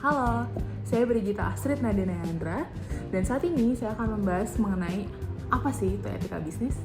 Halo, saya Brigita Astrid Nadena Yandra, dan saat ini saya akan membahas mengenai apa sih itu etika bisnis.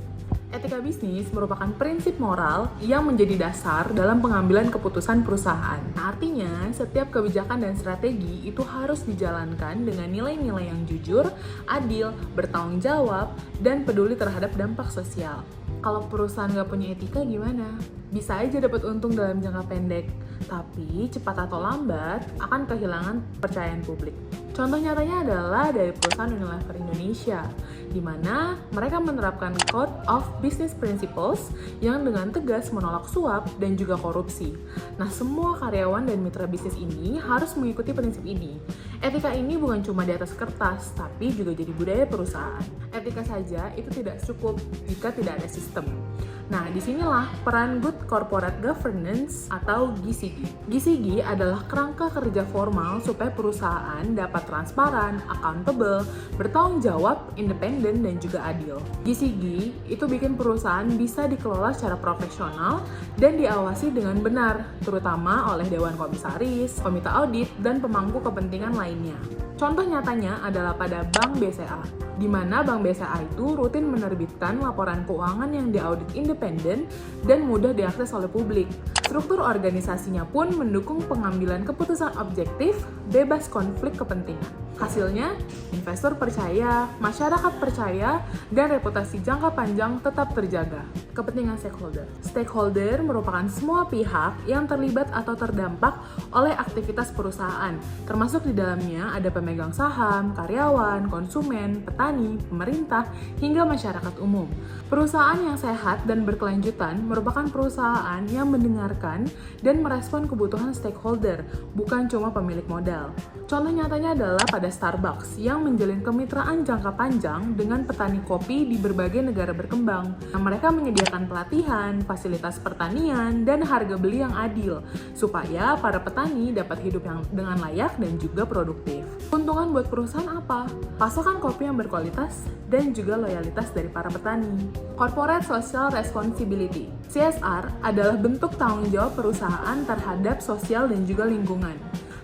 Etika bisnis merupakan prinsip moral yang menjadi dasar dalam pengambilan keputusan perusahaan. Nah, artinya, setiap kebijakan dan strategi itu harus dijalankan dengan nilai-nilai yang jujur, adil, bertanggung jawab, dan peduli terhadap dampak sosial. Kalau perusahaan nggak punya etika gimana? Bisa aja dapat untung dalam jangka pendek, tapi cepat atau lambat akan kehilangan kepercayaan publik. Contoh nyatanya adalah dari perusahaan Unilever Indonesia, di mana mereka menerapkan Code of Business Principles yang dengan tegas menolak suap dan juga korupsi. Nah, semua karyawan dan mitra bisnis ini harus mengikuti prinsip ini. Etika ini bukan cuma di atas kertas, tapi juga jadi budaya perusahaan. Etika saja itu tidak cukup jika tidak ada sistem. Nah, disinilah peran Good Corporate Governance atau GCG. GCG adalah kerangka kerja formal supaya perusahaan dapat transparan, accountable, bertanggung jawab, independen, dan juga adil. GCG itu bikin perusahaan bisa dikelola secara profesional dan diawasi dengan benar, terutama oleh Dewan Komisaris, Komite Audit, dan pemangku kepentingan lainnya. Contoh nyatanya adalah pada Bank BCA, di mana Bank BCA itu rutin menerbitkan laporan keuangan yang diaudit independen dan mudah diakses oleh publik. Struktur organisasinya pun mendukung pengambilan keputusan objektif, bebas konflik kepentingan. Hasilnya, investor percaya, masyarakat percaya, dan reputasi jangka panjang tetap terjaga. Kepentingan stakeholder. Stakeholder merupakan semua pihak yang terlibat atau terdampak oleh aktivitas perusahaan, termasuk di dalamnya ada pemegang saham, karyawan, konsumen, petani, pemerintah, hingga masyarakat umum. Perusahaan yang sehat dan berkelanjutan merupakan perusahaan yang mendengarkan dan merespon kebutuhan stakeholder, bukan cuma pemilik modal. Contoh nyatanya adalah pada Starbucks yang menjalin kemitraan jangka panjang dengan petani kopi di berbagai negara berkembang. Nah, mereka menyediakan pelatihan, fasilitas pertanian, dan harga beli yang adil, supaya para petani dapat hidup dengan layak dan juga produktif. Keuntungan buat perusahaan apa? Pasokan kopi yang berkualitas dan juga loyalitas dari para petani. Corporate Social Responsibility (CSR) adalah bentuk tanggung jawab perusahaan terhadap sosial dan juga lingkungan.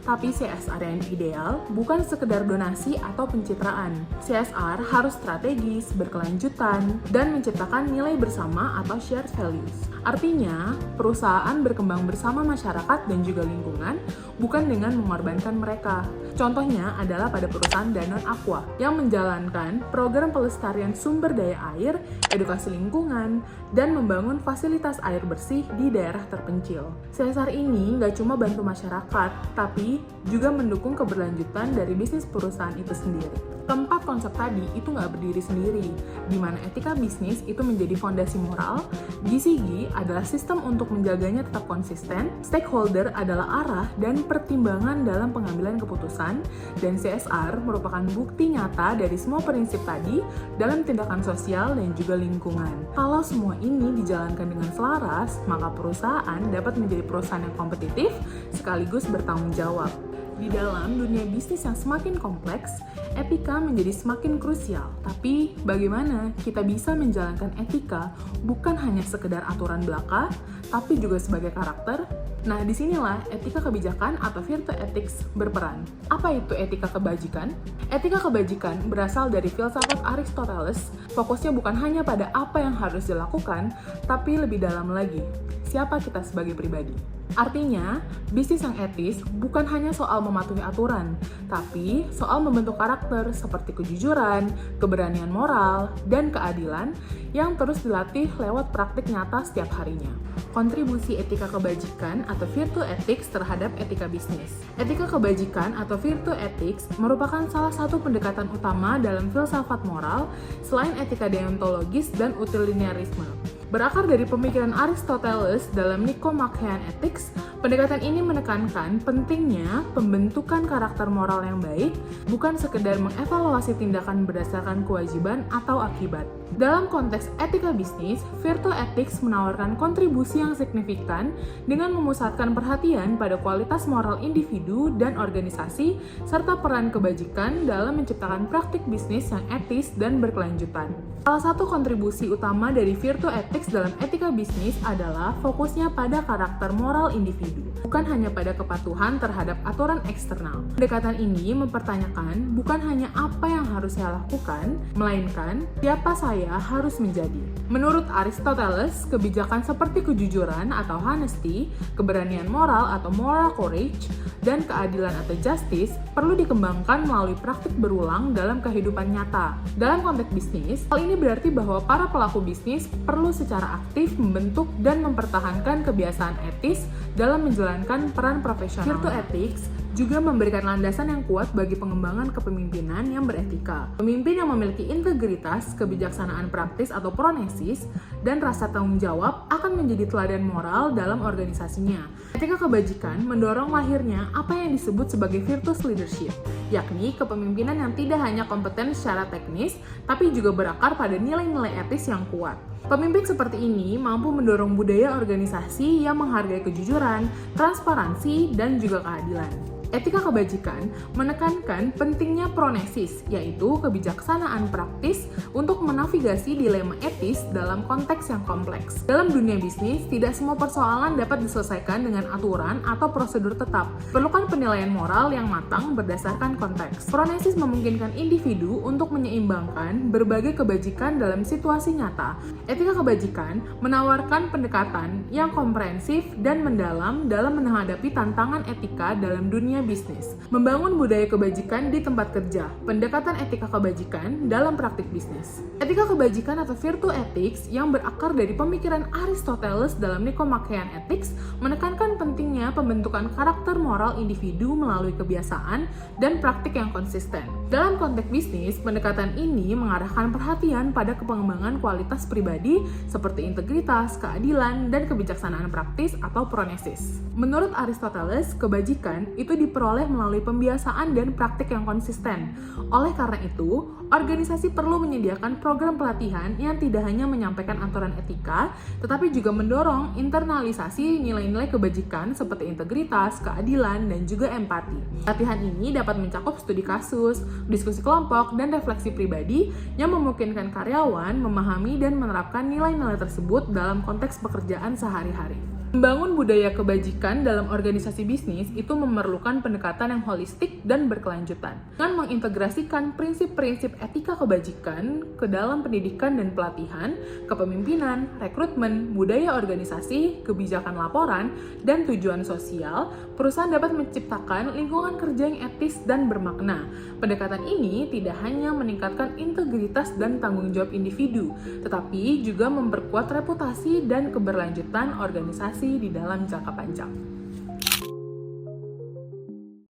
Tapi CSR yang ideal bukan sekedar donasi atau pencitraan. CSR harus strategis, berkelanjutan, dan menciptakan nilai bersama atau shared values. Artinya, perusahaan berkembang bersama masyarakat dan juga lingkungan, bukan dengan mengorbankan mereka. Contohnya adalah pada perusahaan Danone Aqua yang menjalankan program pelestarian sumber daya air, edukasi lingkungan, dan membangun fasilitas air bersih di daerah terpencil. CSR ini nggak cuma bantu masyarakat, tapi juga mendukung keberlanjutan dari bisnis perusahaan itu sendiri. Keempat konsep tadi itu nggak berdiri sendiri, di mana etika bisnis itu menjadi fondasi moral, GCG adalah sistem untuk menjaganya tetap konsisten, stakeholder adalah arah dan pertimbangan dalam pengambilan keputusan, dan CSR merupakan bukti nyata dari semua prinsip tadi dalam tindakan sosial dan juga lingkungan. Kalau semua ini dijalankan dengan selaras, maka perusahaan dapat menjadi perusahaan yang kompetitif sekaligus bertanggung jawab. Di dalam dunia bisnis yang semakin kompleks, etika menjadi semakin krusial. Tapi bagaimana kita bisa menjalankan etika bukan hanya sekedar aturan belaka, tapi juga sebagai karakter? Nah, disinilah etika kebijakan atau virtue ethics berperan. Apa itu etika kebajikan? Etika kebajikan berasal dari filsafat Aristoteles, fokusnya bukan hanya pada apa yang harus dilakukan, tapi lebih dalam lagi, siapa kita sebagai pribadi. Artinya, bisnis yang etis bukan hanya soal mematuhi aturan, tapi soal membentuk karakter seperti kejujuran, keberanian moral, dan keadilan yang terus dilatih lewat praktik nyata setiap harinya. Kontribusi etika kebajikan atau virtue ethics terhadap etika bisnis. Etika kebajikan atau virtue ethics merupakan salah satu pendekatan utama dalam filsafat moral selain etika deontologis dan utilitarianisme. Berakar dari pemikiran Aristoteles dalam Nicomachean Ethics, pendekatan ini menekankan pentingnya pembentukan karakter moral yang baik, bukan sekedar mengevaluasi tindakan berdasarkan kewajiban atau akibat. Dalam konteks etika bisnis, Virtu Ethics menawarkan kontribusi yang signifikan dengan memusatkan perhatian pada kualitas moral individu dan organisasi, serta peran kebajikan dalam menciptakan praktik bisnis yang etis dan berkelanjutan. Salah satu kontribusi utama dari Virtu Ethics dalam etika bisnis adalah fokusnya pada karakter moral individu, bukan hanya pada kepatuhan terhadap aturan eksternal. Pendekatan ini mempertanyakan bukan hanya apa yang harus saya lakukan, melainkan siapa saya harus menjadi. Menurut Aristoteles, kebijakan seperti kejujuran atau honesty, keberanian moral atau moral courage, dan keadilan atau justice perlu dikembangkan melalui praktik berulang dalam kehidupan nyata. Dalam konteks bisnis, hal ini berarti bahwa para pelaku bisnis perlu secara aktif membentuk dan mempertahankan kebiasaan etis dalam menjalankan peran profesional. Virtu Ethics juga memberikan landasan yang kuat bagi pengembangan kepemimpinan yang beretika. Pemimpin yang memiliki integritas, kebijaksanaan praktis atau pronesis, dan rasa tanggung jawab akan menjadi teladan moral dalam organisasinya. Etika kebajikan mendorong lahirnya apa yang disebut sebagai virtuous leadership, yakni kepemimpinan yang tidak hanya kompeten secara teknis, tapi juga berakar pada nilai-nilai etis yang kuat. Pemimpin seperti ini mampu mendorong budaya organisasi yang menghargai kejujuran, transparansi, dan juga keadilan. Etika kebajikan menekankan pentingnya pronesis, yaitu kebijaksanaan praktis untuk menavigasi dilema etis dalam konteks yang kompleks. Dalam dunia bisnis, tidak semua persoalan dapat diselesaikan dengan aturan atau prosedur tetap. Perlukan penilaian moral yang matang berdasarkan konteks. Pronesis memungkinkan individu untuk menyeimbangkan berbagai kebajikan dalam situasi nyata. Etika kebajikan menawarkan pendekatan yang komprehensif dan mendalam dalam menghadapi tantangan etika dalam dunia bisnis. Membangun budaya kebajikan di tempat kerja, pendekatan etika kebajikan dalam praktik bisnis. Etika kebajikan atau Virtu Ethics yang berakar dari pemikiran Aristoteles dalam Nicomachean Ethics menekankan pentingnya pembentukan karakter moral individu melalui kebiasaan dan praktik yang konsisten. Dalam konteks bisnis, pendekatan ini mengarahkan perhatian pada pengembangan kualitas pribadi seperti integritas, keadilan, dan kebijaksanaan praktis atau pronesis. Menurut Aristoteles, kebajikan itu diperoleh melalui pembiasaan dan praktik yang konsisten. Oleh karena itu, organisasi perlu menyediakan program pelatihan yang tidak hanya menyampaikan aturan etika, tetapi juga mendorong internalisasi nilai-nilai kebajikan seperti integritas, keadilan, dan juga empati. Pelatihan ini dapat mencakup studi kasus, diskusi kelompok, dan refleksi pribadi yang memungkinkan karyawan memahami dan menerapkan nilai-nilai tersebut dalam konteks pekerjaan sehari-hari. Membangun budaya kebajikan dalam organisasi bisnis itu memerlukan pendekatan yang holistik dan berkelanjutan. Dengan mengintegrasikan prinsip-prinsip etika kebajikan ke dalam pendidikan dan pelatihan, kepemimpinan, rekrutmen, budaya organisasi, kebijakan laporan, dan tujuan sosial, perusahaan dapat menciptakan lingkungan kerja yang etis dan bermakna. Pendekatan ini tidak hanya meningkatkan integritas dan tanggung jawab individu, tetapi juga memperkuat reputasi dan keberlanjutan organisasi di dalam jangka panjang.